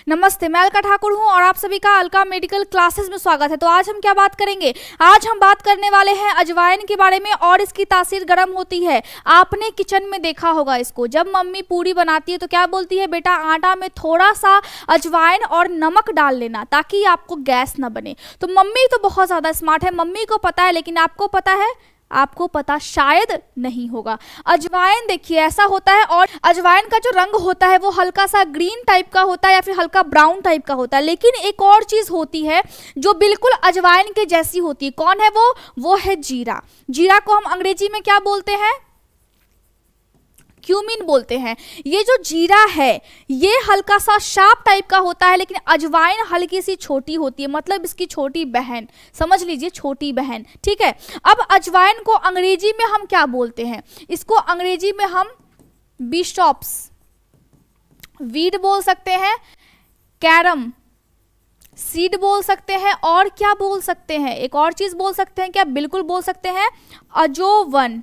नमस्ते, मैं अलका ठाकुर हूं और आप सभी का अलका मेडिकल क्लासेस में स्वागत है। तो आज हम क्या बात करेंगे? आज हम बात करने वाले हैं अजवाइन के बारे में और इसकी तासीर गर्म होती है। आपने किचन में देखा होगा इसको, जब मम्मी पूरी बनाती है तो क्या बोलती है, बेटा आटा में थोड़ा सा अजवाइन और नमक डाल लेना ताकि आपको गैस ना बने। तो मम्मी तो बहुत ज़्यादा स्मार्ट है, मम्मी को पता है, लेकिन आपको पता है? आपको पता शायद नहीं होगा। अजवाइन देखिए ऐसा होता है और अजवाइन का जो रंग होता है वो हल्का सा ग्रीन टाइप का होता है या फिर हल्का ब्राउन टाइप का होता है। लेकिन एक और चीज होती है जो बिल्कुल अजवाइन के जैसी होती है। कौन है वो है जीरा। जीरा को हम अंग्रेजी में क्या बोलते हैं? क्यूमिन बोलते हैं। ये जो जीरा है ये हल्का सा शार्प टाइप का होता है, लेकिन अजवाइन हल्की सी छोटी होती है, मतलब इसकी छोटी बहन, समझ लीजिए छोटी बहन, ठीक है। अब अजवाइन को अंग्रेजी में हम क्या बोलते हैं? इसको अंग्रेजी में हम बिशॉप्स वीड बोल सकते हैं, कैरम सीड बोल सकते हैं, और क्या बोल सकते हैं? एक और चीज बोल सकते हैं, क्या बिल्कुल बोल सकते हैं, अजोवन,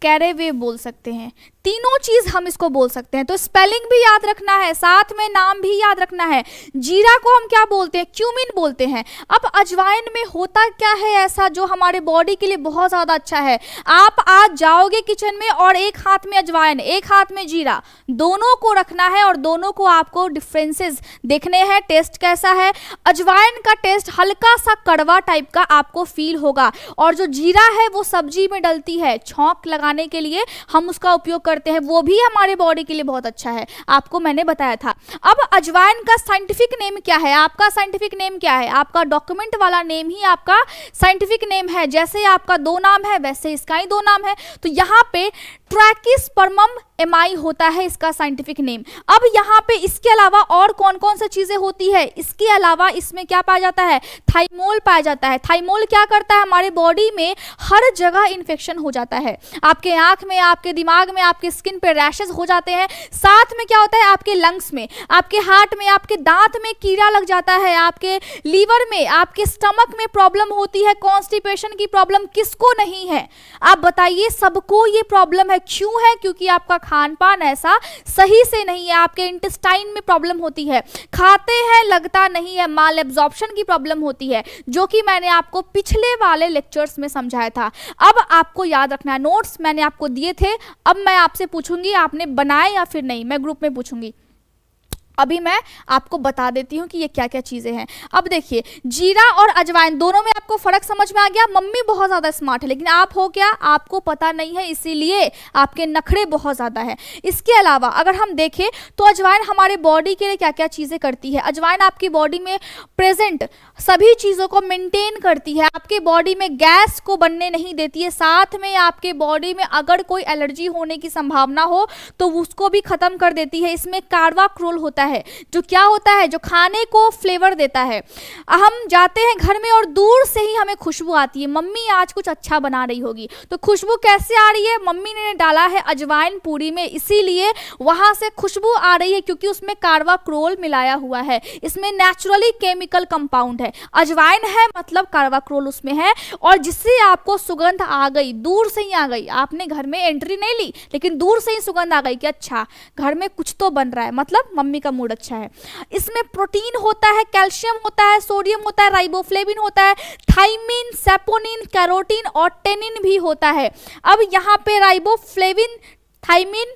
कैरेवे बोल सकते हैं। तीनों चीज हम इसको बोल सकते हैं। तो स्पेलिंग भी याद रखना है, साथ में नाम भी याद रखना है। जीरा को हम क्या बोलते हैं? क्यूमिन बोलते हैं। अब अजवाइन में होता क्या है ऐसा जो हमारे बॉडी के लिए बहुत ज्यादा अच्छा है? आप आज जाओगे किचन में और एक हाथ में अजवाइन, एक हाथ में जीरा, दोनों को रखना है और दोनों को आपको डिफरेंसेस देखने हैं, टेस्ट कैसा है। अजवाइन का टेस्ट हल्का सा कड़वा टाइप का आपको फील होगा, और जो जीरा है वो सब्जी में डलती है, छौंक लगाने के लिए हम उसका उपयोग करते हैं, वो भी हमारे बॉडी के लिए बहुत अच्छा है, आपको मैंने बताया था। अब अजवाइन का साइंटिफिक नेम क्या है? आपका साइंटिफिक नेम क्या है? आपका डॉक्यूमेंट वाला नेम ही आपका साइंटिफिक नेम है। जैसे आपका दो नाम है वैसे इसका ही दो नाम है। तो यहाँ पे ट्रैकिस्पर्मम एमाई होता है इसका साइंटिफिक नेम। अब यहाँ पे इसके अलावा और कौन कौन सी चीजें होती है? इसके अलावा इसमें क्या पाया जाता है? थाइमोल पाया जाता है। थाइमोल क्या करता है? हमारे बॉडी में हर जगह इन्फेक्शन हो जाता है, आपके आंख में, आपके दिमाग में, आपके स्किन पे रैशेस हो जाते हैं। साथ में क्या होता है? आपके लंग्स में, आपके हार्ट में, आपके दांत में कीड़ा लग जाता है, आपके लीवर में, आपके स्टमक में प्रॉब्लम होती है। कॉन्स्टिपेशन की प्रॉब्लम किसको नहीं है? आप बताइए, सबको ये प्रॉब्लम है। क्यों है? क्योंकि आपका खान पान ऐसा सही से नहीं है, आपके इंटेस्टाइन में प्रॉब्लम होती है, खाते हैं लगता नहीं है, माल एब्जॉर्प्शन की प्रॉब्लम होती है, जो कि मैंने आपको पिछले वाले लेक्चर्स में समझाया था। अब आपको याद रखना है, नोट्स मैंने आपको दिए थे, अब मैं आपसे पूछूंगी आपने बनाए या फिर नहीं, मैं ग्रुप में पूछूंगी। अभी मैं आपको बता देती हूँ कि ये क्या क्या चीज़ें हैं। अब देखिए, जीरा और अजवाइन दोनों में आपको फर्क समझ में आ गया। मम्मी बहुत ज़्यादा स्मार्ट है, लेकिन आप हो क्या? आपको पता नहीं है, इसीलिए आपके नखरे बहुत ज़्यादा हैं। इसके अलावा अगर हम देखें तो अजवाइन हमारे बॉडी के लिए क्या क्या चीज़ें करती है? अजवाइन आपकी बॉडी में प्रेजेंट सभी चीज़ों को मेंटेन करती है, आपके बॉडी में गैस को बनने नहीं देती है। साथ में आपके बॉडी में अगर कोई एलर्जी होने की संभावना हो तो उसको भी खत्म कर देती है। इसमें कार्बाक्रोल होता है जो क्या होता है? जो खाने को फ्लेवर देता है। हम जाते हैं घर में और दूर से ही हमें खुशबू आती है, मम्मी आज कुछ अच्छा बना रही होगी। तो खुशबू कैसे आ रही है? मम्मी ने डाला है अजवाइन पूरी में, इसीलिए वहां से खुशबू आ रही है, क्योंकि उसमें कार्बाक्रोल मिलाया हुआ है। इसमें नेचुरली केमिकल कंपाउंड है, अजवाइन है मतलब कार्बाक्रोल उसमें है, और जिससे आपको सुगंध आ गई, दूर से ही आ गई, आपने घर में एंट्री नहीं ली लेकिन दूर से ही सुगंध आ गई कि अच्छा घर में कुछ तो बन रहा है, मतलब मम्मी का मूड अच्छा है। इसमें प्रोटीन होता है, कैल्शियम होता है, सोडियम होता है, राइबोफ्लेविन होता है, थाइमिन, सैपोनिन, कैरोटीन और टेनिन भी होता है। अब यहाँ पे राइबोफ्लेविन, थाइमिन,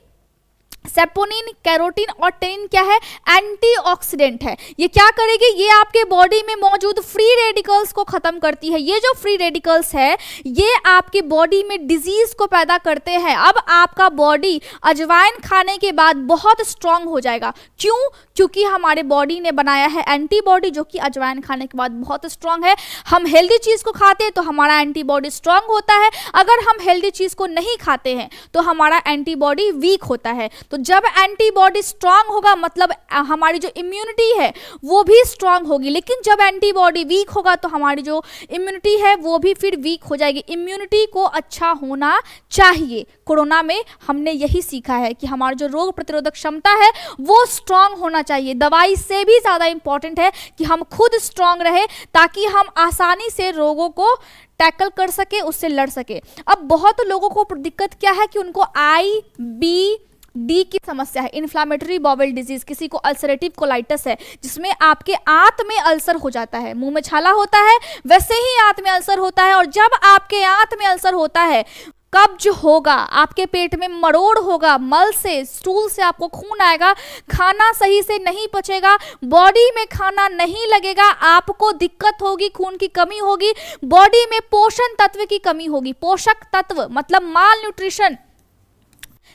सेपोनिन, कैरोटीन और टेनिन क्या है? एंटीऑक्सीडेंट है। ये क्या करेगी? ये आपके बॉडी में मौजूद फ्री रेडिकल्स को खत्म करती है। ये जो फ्री रेडिकल्स है ये आपके बॉडी में डिजीज को पैदा करते हैं। अब आपका बॉडी अजवाइन खाने के बाद बहुत स्ट्रांग हो जाएगा। क्यों? क्योंकि हमारे बॉडी ने बनाया है एंटीबॉडी, जो कि अजवाइन खाने के बाद बहुत स्ट्रांग है। हम हेल्दी चीज को खाते हैं तो हमारा एंटीबॉडी स्ट्रांग होता है, अगर हम हेल्दी चीज को नहीं खाते हैं तो हमारा एंटीबॉडी वीक होता है। तो जब एंटीबॉडी स्ट्रांग होगा मतलब हमारी जो इम्यूनिटी है वो भी स्ट्रांग होगी, लेकिन जब एंटीबॉडी वीक होगा तो हमारी जो इम्यूनिटी है वो भी फिर वीक हो जाएगी। इम्यूनिटी को अच्छा होना चाहिए। कोरोना में हमने यही सीखा है कि हमारा जो रोग प्रतिरोधक क्षमता है वो स्ट्रांग होना चाहिए। दवाई से भी ज़्यादा इंपॉर्टेंट है कि हम खुद स्ट्रांग रहे ताकि हम आसानी से रोगों को टैकल कर सके, उससे लड़ सके। अब बहुत लोगों को दिक्कत क्या है कि उनको IBS डी की समस्या है, इन्फ्लामेटरी बाउल डिजीज, किसी को अल्सरेटिव कोलाइटिस है जिसमें आपके आंत में अल्सर हो जाता है, मुंह में छाला होता है वैसे ही आंत में अल्सर होता है, और जब आपके आंत में अल्सर होता है कब्ज होगा, आपके पेट में मरोड़ होगा, मल से स्टूल से आपको खून आएगा, खाना सही से नहीं पचेगा, बॉडी में खाना नहीं लगेगा, आपको दिक्कत होगी, खून की कमी होगी, बॉडी में पोषण तत्व की कमी होगी, पोषक तत्व मतलब माल न्यूट्रिशन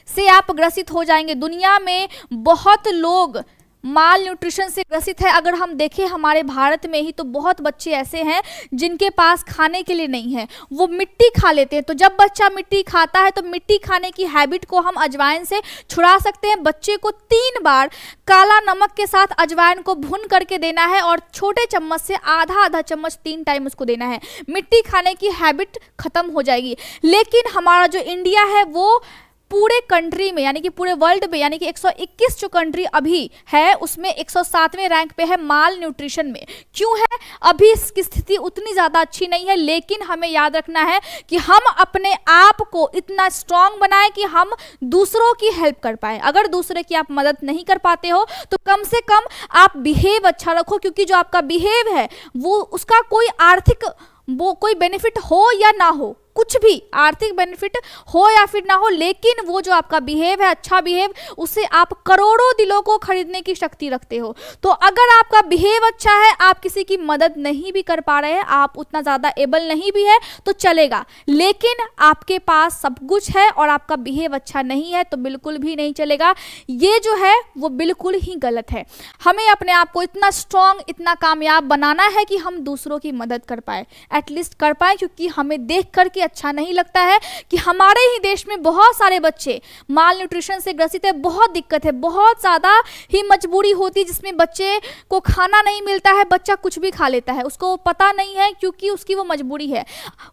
से आप ग्रसित हो जाएंगे। दुनिया में बहुत लोग माल न्यूट्रिशन से ग्रसित है। अगर हम देखें हमारे भारत में ही तो बहुत बच्चे ऐसे हैं जिनके पास खाने के लिए नहीं है, वो मिट्टी खा लेते हैं। तो जब बच्चा मिट्टी खाता है तो मिट्टी खाने की हैबिट को हम अजवाइन से छुड़ा सकते हैं। बच्चे को 3 बार काला नमक के साथ अजवाइन को भून करके देना है और छोटे चम्मच से आधा चम्मच 3 टाइम उसको देना है। मिट्टी खाने की हैबिट खत्म हो जाएगी। लेकिन हमारा जो इंडिया है वो पूरे कंट्री में यानी कि पूरे वर्ल्ड में यानी कि 121 जो कंट्री अभी है उसमें 107वें रैंक पे है माल न्यूट्रिशन में। क्यों है? अभी इसकी स्थिति उतनी ज़्यादा अच्छी नहीं है, लेकिन हमें याद रखना है कि हम अपने आप को इतना स्ट्रांग बनाएं कि हम दूसरों की हेल्प कर पाए। अगर दूसरे की आप मदद नहीं कर पाते हो तो कम से कम आप बिहेव अच्छा रखो, क्योंकि जो आपका बिहेव है वो उसका कोई आर्थिक वो कोई बेनिफिट हो या ना हो, कुछ भी आर्थिक बेनिफिट हो या फिर ना हो, लेकिन वो जो आपका बिहेव है, अच्छा बिहेव, उससे आप करोड़ों दिलों को खरीदने की शक्ति रखते हो। तो अगर आपका बिहेव अच्छा है, आप किसी की मदद नहीं भी कर पा रहे हैं, आप उतना ज़्यादा एबल नहीं भी है तो चलेगा, लेकिन आपके पास सब कुछ है और आपका बिहेव अच्छा नहीं है तो बिल्कुल भी नहीं चलेगा। ये जो है वो बिल्कुल ही गलत है। हमें अपने आप को इतना स्ट्रांग, इतना कामयाब बनाना है कि हम दूसरों की मदद कर पाए, एटलीस्ट कर पाए, क्योंकि हमें देख करके अच्छा नहीं लगता है कि हमारे ही देश में बहुत सारे बच्चे माल न्यूट्रिशन से ग्रसित है। बहुत दिक्कत है, बहुत ज़्यादा ही मजबूरी होती है जिसमें बच्चे को खाना नहीं मिलता है, बच्चा कुछ भी खा लेता है, उसको पता नहीं है क्योंकि उसकी वो मजबूरी है।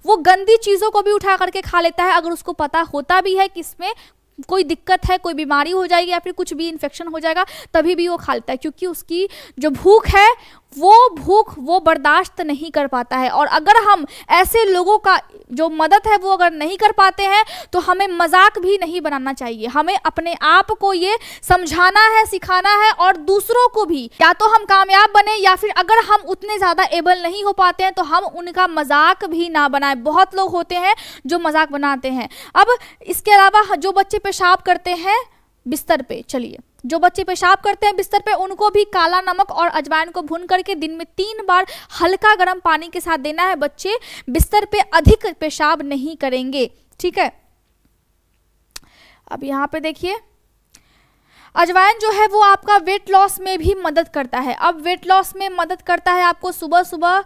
वो गंदी चीज़ों को भी उठा करके खा लेता है, अगर उसको पता होता भी है कि इसमें कोई दिक्कत है, कोई बीमारी हो जाएगी या फिर कुछ भी इन्फेक्शन हो जाएगा, तभी भी वो खा लेता है, क्योंकि उसकी जो भूख है वो बर्दाश्त नहीं कर पाता है। और अगर हम ऐसे लोगों का जो मदद है वो अगर नहीं कर पाते हैं तो हमें मजाक भी नहीं बनाना चाहिए। हमें अपने आप को ये समझाना है, सिखाना है और दूसरों को भी, या तो हम कामयाब बने या फिर अगर हम उतने ज़्यादा एबल नहीं हो पाते हैं तो हम उनका मजाक भी ना बनाएं। बहुत लोग होते हैं जो मजाक बनाते हैं। अब इसके अलावा जो बच्चे पेशाब करते हैं बिस्तर पे, चलिए जो बच्चे पेशाब करते हैं बिस्तर पे, उनको भी काला नमक और अजवाइन को भून करके दिन में 3 बार हल्का गर्म पानी के साथ देना है। बच्चे बिस्तर पे अधिक पेशाब नहीं करेंगे, ठीक है। अब यहाँ पे देखिए, अजवाइन जो है वो आपका वेट लॉस में भी मदद करता है। अब वेट लॉस में मदद करता है, आपको सुबह सुबह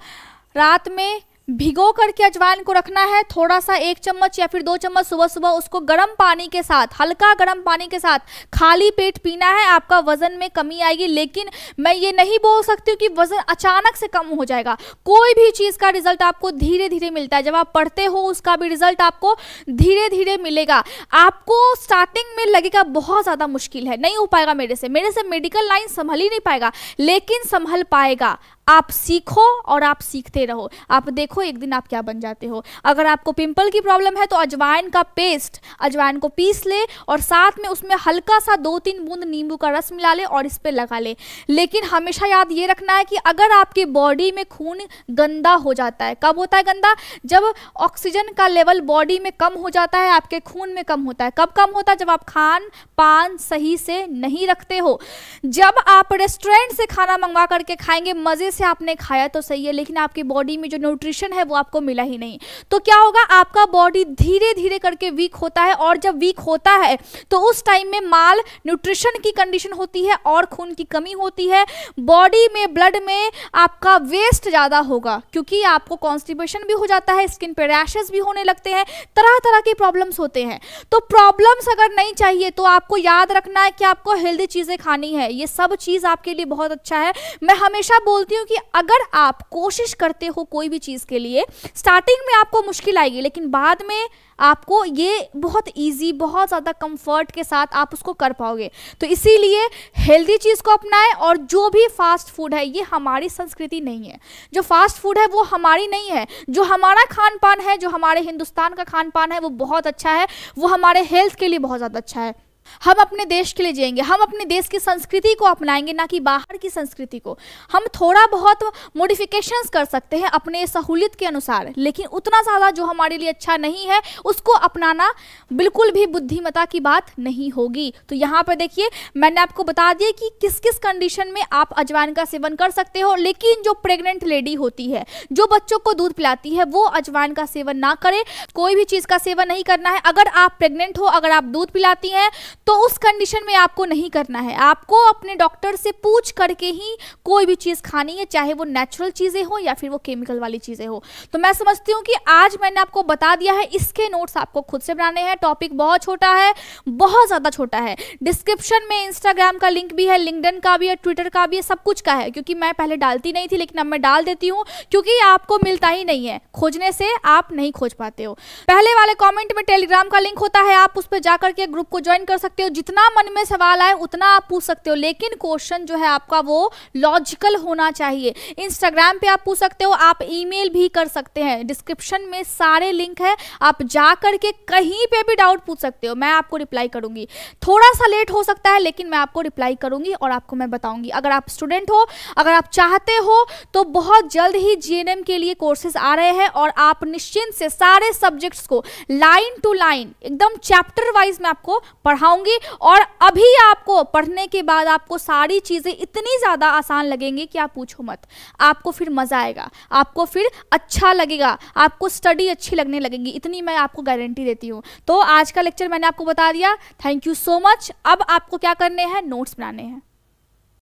रात में भिगो करके अजवाइन को रखना है, थोड़ा सा 1 चम्मच या फिर 2 चम्मच सुबह सुबह उसको गर्म पानी के साथ, हल्का गर्म पानी के साथ खाली पेट पीना है। आपका वजन में कमी आएगी, लेकिन मैं ये नहीं बोल सकती हूँ कि वजन अचानक से कम हो जाएगा। कोई भी चीज़ का रिजल्ट आपको धीरे धीरे मिलता है। जब आप पढ़ते हो उसका भी रिजल्ट आपको धीरे धीरे मिलेगा। आपको स्टार्टिंग में लगेगा बहुत ज़्यादा मुश्किल है, नहीं हो पाएगा मेरे से मेडिकल लाइन संभल ही नहीं पाएगा, लेकिन संभल पाएगा। आप सीखो और आप सीखते रहो, आप देखो एक दिन आप क्या बन जाते हो। अगर आपको पिंपल की प्रॉब्लम है तो अजवाइन का पेस्ट, अजवाइन को पीस ले और साथ में उसमें हल्का सा 2-3 बूंद नींबू का रस मिला ले और इस पे लगा ले। लेकिन हमेशा याद ये रखना है कि अगर आपकी बॉडी में खून गंदा हो जाता है, कब होता है गंदा? जब ऑक्सीजन का लेवल बॉडी में कम हो जाता है, आपके खून में कम होता है। कब कम होता है? जब आप खान पान सही से नहीं रखते हो। जब आप रेस्टोरेंट से खाना मंगवा करके खाएंगे, मजे से आपने खाया तो सही है, लेकिन आपकी बॉडी में जो न्यूट्रिशन है वो आपको मिला ही नहीं, तो क्या होगा? आपका बॉडी धीरे धीरे करके वीक होता है, और जब वीक होता है तो उस टाइम में माल न्यूट्रिशन की कंडीशन होती है और खून की कमी होती है। बॉडी में, ब्लड में आपका वेस्ट ज़्यादा होगा, क्योंकि आपको कॉन्स्टिपेशन भी हो जाता है, स्किन पे रैशेस भी होने लगते हैं, तरह तरह की प्रॉब्लम्स होते हैं। तो प्रॉब्लम्स अगर नहीं चाहिए तो आपको याद रखना है कि आपको हेल्दी चीज़ें खानी है। ये सब चीज़ आपके लिए बहुत अच्छा है। मैं हमेशा बोलती हूँ कि अगर आप कोशिश करते हो कोई भी चीज़ के लिए, स्टार्टिंग में आपको मुश्किल आएगी, लेकिन बाद में आपको ये बहुत इजी, बहुत ज़्यादा कंफर्ट के साथ आप उसको कर पाओगे। तो इसीलिए हेल्दी चीज़ को अपनाएं। और जो भी फास्ट फूड है ये हमारी संस्कृति नहीं है, जो फास्ट फूड है वो हमारी नहीं है। जो हमारा खान पान है, जो हमारे हिंदुस्तान का खान पान है वो बहुत अच्छा है, वो हमारे हेल्थ के लिए बहुत ज़्यादा अच्छा है। हम अपने देश के लिए जिएंगे, हम अपने देश की संस्कृति को अपनाएंगे, ना कि बाहर की संस्कृति को। हम थोड़ा बहुत मॉडिफिकेशंस कर सकते हैं अपने सहूलियत के अनुसार, लेकिन उतना ज़्यादा जो हमारे लिए अच्छा नहीं है उसको अपनाना बिल्कुल भी बुद्धिमता की बात नहीं होगी। तो यहाँ पर देखिए मैंने आपको बता दिया कि किस किस कंडीशन में आप अजवाइन का सेवन कर सकते हो, लेकिन जो प्रेग्नेंट लेडी होती है, जो बच्चों को दूध पिलाती है, वो अजवाइन का सेवन ना करे। कोई भी चीज़ का सेवन नहीं करना है। अगर आप प्रेग्नेंट हो, अगर आप दूध पिलाती हैं, तो उस कंडीशन में आपको नहीं करना है। आपको अपने डॉक्टर से पूछ करके ही कोई भी चीज़ खानी है, चाहे वो नेचुरल चीज़ें हो या फिर वो केमिकल वाली चीज़ें हो। तो मैं समझती हूँ कि आज मैंने आपको बता दिया है, इसके नोट्स आपको खुद से बनाने हैं। टॉपिक बहुत छोटा है, बहुत ज़्यादा छोटा है। डिस्क्रिप्शन में इंस्टाग्राम का लिंक भी है, लिंक्डइन का भी है, ट्विटर का भी है, सब कुछ का है, क्योंकि मैं पहले डालती नहीं थी लेकिन अब मैं डाल देती हूँ, क्योंकि आपको मिलता ही नहीं है, खोजने से आप नहीं खोज पाते हो। पहले वाले कॉमेंट में टेलीग्राम का लिंक होता है, आप उस पर जाकर के ग्रुप को ज्वाइन कर सकते हो। जितना मन में सवाल आए उतना आप पूछ सकते हो, लेकिन क्वेश्चन जो है आपका वो लॉजिकल होना चाहिए। इंस्टाग्राम पे आप पूछ सकते हो, आप ईमेल भी कर सकते हैं, डिस्क्रिप्शन में सारे लिंक है, आप जा करके कहीं पे भी डाउट पूछ सकते हो, मैं आपको रिप्लाई करूंगी। थोड़ा सा लेट हो सकता है लेकिन मैं आपको रिप्लाई करूंगी और आपको मैं बताऊंगी। अगर आप स्टूडेंट हो, अगर आप चाहते हो, तो बहुत जल्द ही जीएनएम के लिए कोर्सेज आ रहे हैं और आप निश्चिंत से सारे सब्जेक्ट्स को लाइन टू लाइन एकदम चैप्टर वाइज मैं आपको पढ़ाऊंगी। और अभी आपको पढ़ने के बाद आपको सारी चीजें इतनी ज्यादा आसान लगेंगी कि आप पूछो मत। आपको फिर मजा आएगा, आपको फिर अच्छा लगेगा, आपको स्टडी अच्छी लगने लगेगी, इतनी मैं आपको गारंटी देती हूँ। तो आज का लेक्चर मैंने आपको बता दिया। Thank you so much. अब आपको क्या करने हैं, नोट्स बनाने हैं।